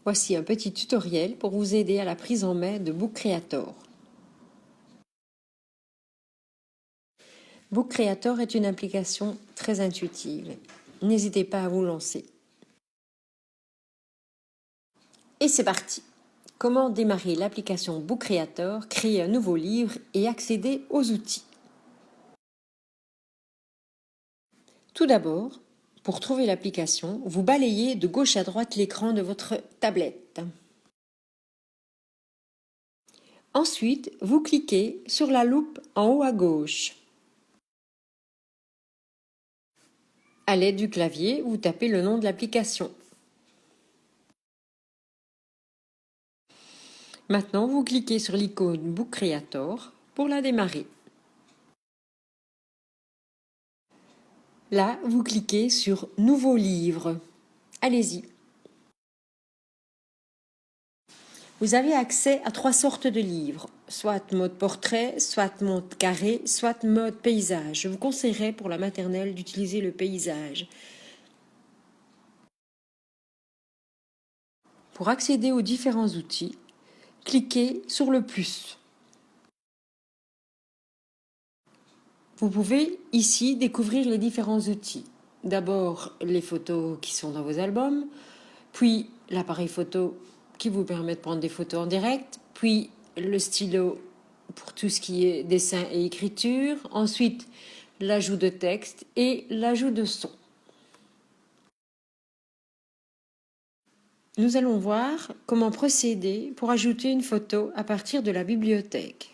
Voici un petit tutoriel pour vous aider à la prise en main de Book Creator. Book Creator est une application très intuitive. N'hésitez pas à vous lancer. Et c'est parti! Comment démarrer l'application Book Creator, créer un nouveau livre et accéder aux outils? Tout d'abord, pour trouver l'application, vous balayez de gauche à droite l'écran de votre tablette. Ensuite, vous cliquez sur la loupe en haut à gauche. À l'aide du clavier, vous tapez le nom de l'application. Maintenant, vous cliquez sur l'icône Book Creator pour la démarrer. Là, vous cliquez sur Nouveau livre. Allez-y. Vous avez accès à 3 sortes de livres, soit mode portrait, soit mode carré, soit mode paysage. Je vous conseillerais pour la maternelle d'utiliser le paysage. Pour accéder aux différents outils, cliquez sur le plus. Vous pouvez ici découvrir les différents outils. D'abord les photos qui sont dans vos albums, puis l'appareil photo qui vous permet de prendre des photos en direct, puis le stylo pour tout ce qui est dessin et écriture, ensuite l'ajout de texte et l'ajout de son. Nous allons voir comment procéder pour ajouter une photo à partir de la bibliothèque.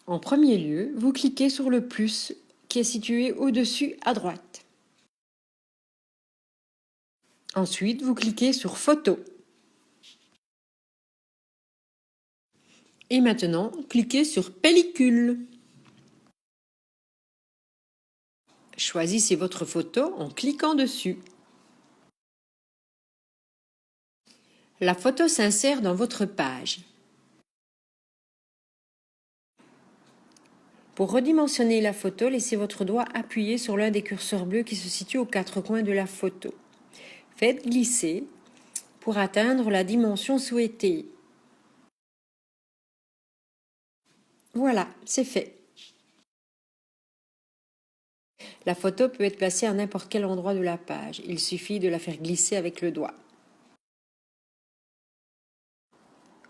En premier lieu, vous cliquez sur le plus qui est situé au-dessus à droite. Ensuite, vous cliquez sur Photo. Et maintenant, cliquez sur Pellicule. Choisissez votre photo en cliquant dessus. La photo s'insère dans votre page. Pour redimensionner la photo, laissez votre doigt appuyer sur l'un des curseurs bleus qui se situent aux 4 coins de la photo. Faites glisser pour atteindre la dimension souhaitée. Voilà, c'est fait. La photo peut être placée à n'importe quel endroit de la page. Il suffit de la faire glisser avec le doigt.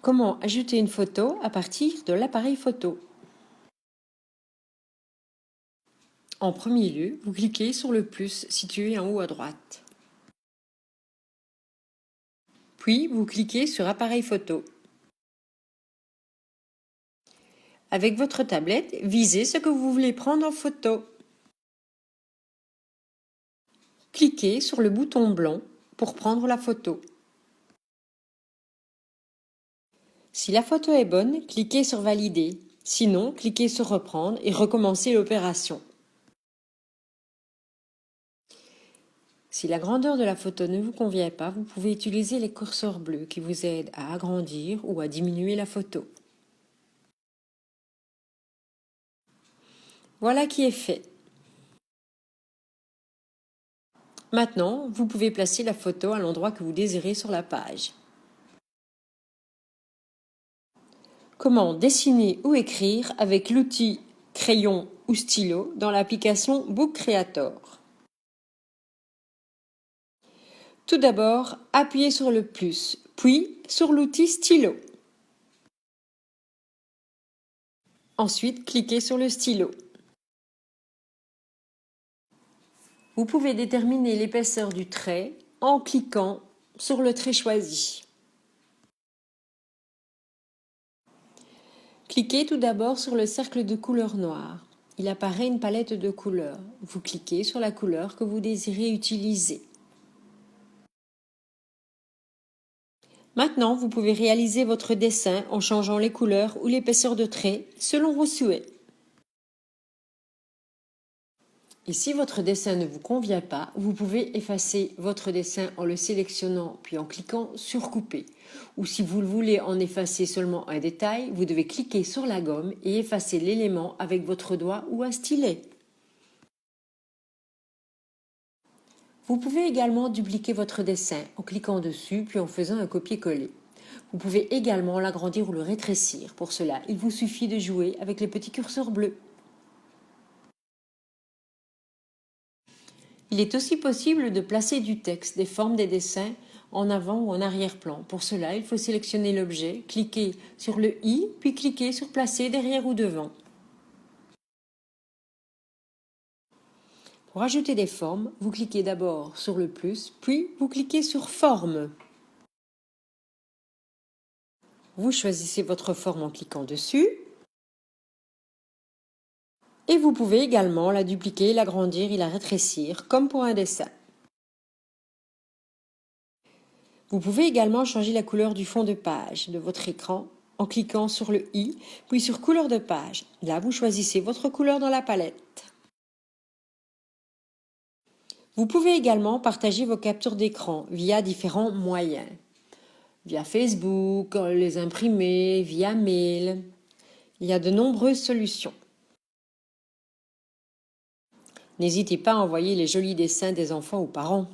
Comment ajouter une photo à partir de l'appareil photo? En premier lieu, vous cliquez sur le plus situé en haut à droite. Puis, vous cliquez sur Appareil photo. Avec votre tablette, visez ce que vous voulez prendre en photo. Cliquez sur le bouton blanc pour prendre la photo. Si la photo est bonne, cliquez sur Valider. Sinon, cliquez sur Reprendre et recommencer l'opération. Si la grandeur de la photo ne vous convient pas, vous pouvez utiliser les curseurs bleus qui vous aident à agrandir ou à diminuer la photo. Voilà qui est fait. Maintenant, vous pouvez placer la photo à l'endroit que vous désirez sur la page. Comment dessiner ou écrire avec l'outil crayon ou stylo dans l'application Book Creator? Tout d'abord, appuyez sur le plus, puis sur l'outil stylo. Ensuite, cliquez sur le stylo. Vous pouvez déterminer l'épaisseur du trait en cliquant sur le trait choisi. Cliquez tout d'abord sur le cercle de couleur noire. Il apparaît une palette de couleurs. Vous cliquez sur la couleur que vous désirez utiliser. Maintenant, vous pouvez réaliser votre dessin en changeant les couleurs ou l'épaisseur de trait selon vos souhaits. Et si votre dessin ne vous convient pas, vous pouvez effacer votre dessin en le sélectionnant puis en cliquant sur Couper. Ou si vous voulez en effacer seulement un détail, vous devez cliquer sur la gomme et effacer l'élément avec votre doigt ou un stylet. Vous pouvez également dupliquer votre dessin en cliquant dessus puis en faisant un copier-coller. Vous pouvez également l'agrandir ou le rétrécir. Pour cela, il vous suffit de jouer avec les petits curseurs bleus. Il est aussi possible de placer du texte, des formes, des dessins en avant ou en arrière-plan. Pour cela, il faut sélectionner l'objet, cliquer sur le i, puis cliquer sur placer derrière ou devant. Pour ajouter des formes, vous cliquez d'abord sur le plus, puis vous cliquez sur Forme. Vous choisissez votre forme en cliquant dessus. Et vous pouvez également la dupliquer, l'agrandir et la rétrécir, comme pour un dessin. Vous pouvez également changer la couleur du fond de page de votre écran en cliquant sur le i, puis sur Couleur de page. Là, vous choisissez votre couleur dans la palette. Vous pouvez également partager vos captures d'écran via différents moyens. Via Facebook, les imprimer, via mail. Il y a de nombreuses solutions. N'hésitez pas à envoyer les jolis dessins des enfants aux parents.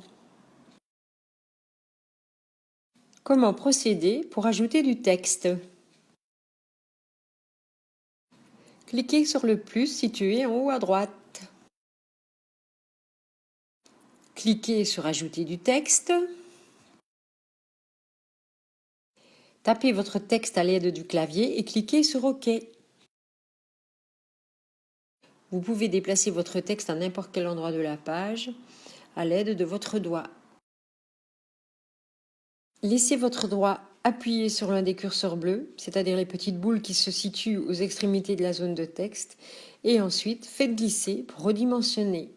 Comment procéder pour ajouter du texte? Cliquez sur le plus situé en haut à droite. Cliquez sur Ajouter du texte. Tapez votre texte à l'aide du clavier et cliquez sur OK. Vous pouvez déplacer votre texte à n'importe quel endroit de la page à l'aide de votre doigt. Laissez votre doigt appuyer sur l'un des curseurs bleus, c'est-à-dire les petites boules qui se situent aux extrémités de la zone de texte, et ensuite faites glisser pour redimensionner.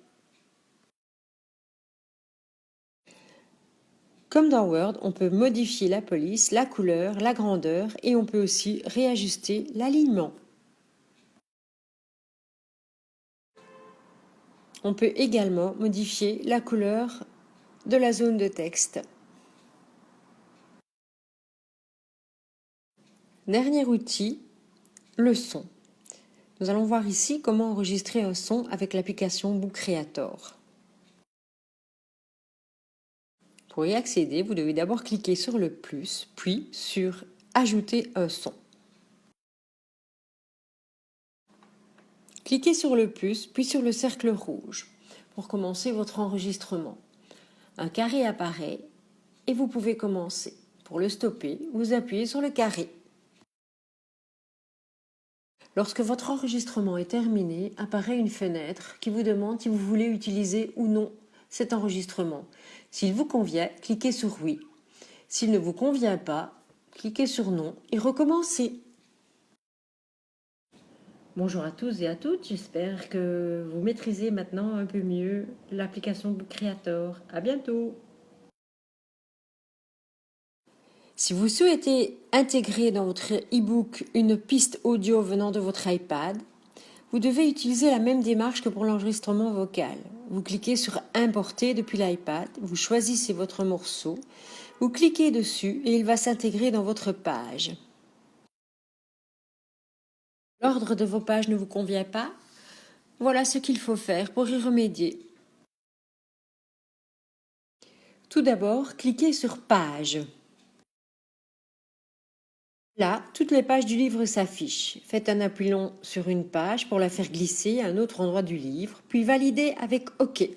Comme dans Word, on peut modifier la police, la couleur, la grandeur et on peut aussi réajuster l'alignement. On peut également modifier la couleur de la zone de texte. Dernier outil, le son. Nous allons voir ici comment enregistrer un son avec l'application Book Creator. Pour y accéder, vous devez d'abord cliquer sur le plus, puis sur Ajouter un son. Cliquez sur le plus, puis sur le cercle rouge pour commencer votre enregistrement. Un carré apparaît et vous pouvez commencer. Pour le stopper, vous appuyez sur le carré. Lorsque votre enregistrement est terminé, apparaît une fenêtre qui vous demande si vous voulez utiliser ou non cet enregistrement. S'il vous convient, cliquez sur oui. S'il ne vous convient pas, cliquez sur non et recommencez. Bonjour à tous et à toutes, j'espère que vous maîtrisez maintenant un peu mieux l'application Book Creator. À bientôt! Si vous souhaitez intégrer dans votre e-book une piste audio venant de votre iPad, vous devez utiliser la même démarche que pour l'enregistrement vocal. Vous cliquez sur Importer depuis l'iPad, vous choisissez votre morceau, vous cliquez dessus et il va s'intégrer dans votre page. L'ordre de vos pages ne vous convient pas? Voilà ce qu'il faut faire pour y remédier. Tout d'abord, cliquez sur Page. Là, toutes les pages du livre s'affichent. Faites un appui long sur une page pour la faire glisser à un autre endroit du livre, puis validez avec OK.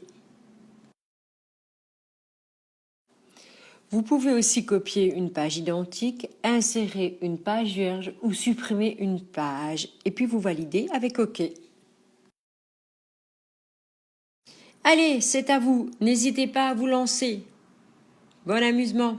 Vous pouvez aussi copier une page identique, insérer une page vierge ou supprimer une page, et puis vous validez avec OK. Allez, c'est à vous, n'hésitez pas à vous lancer. Bon amusement!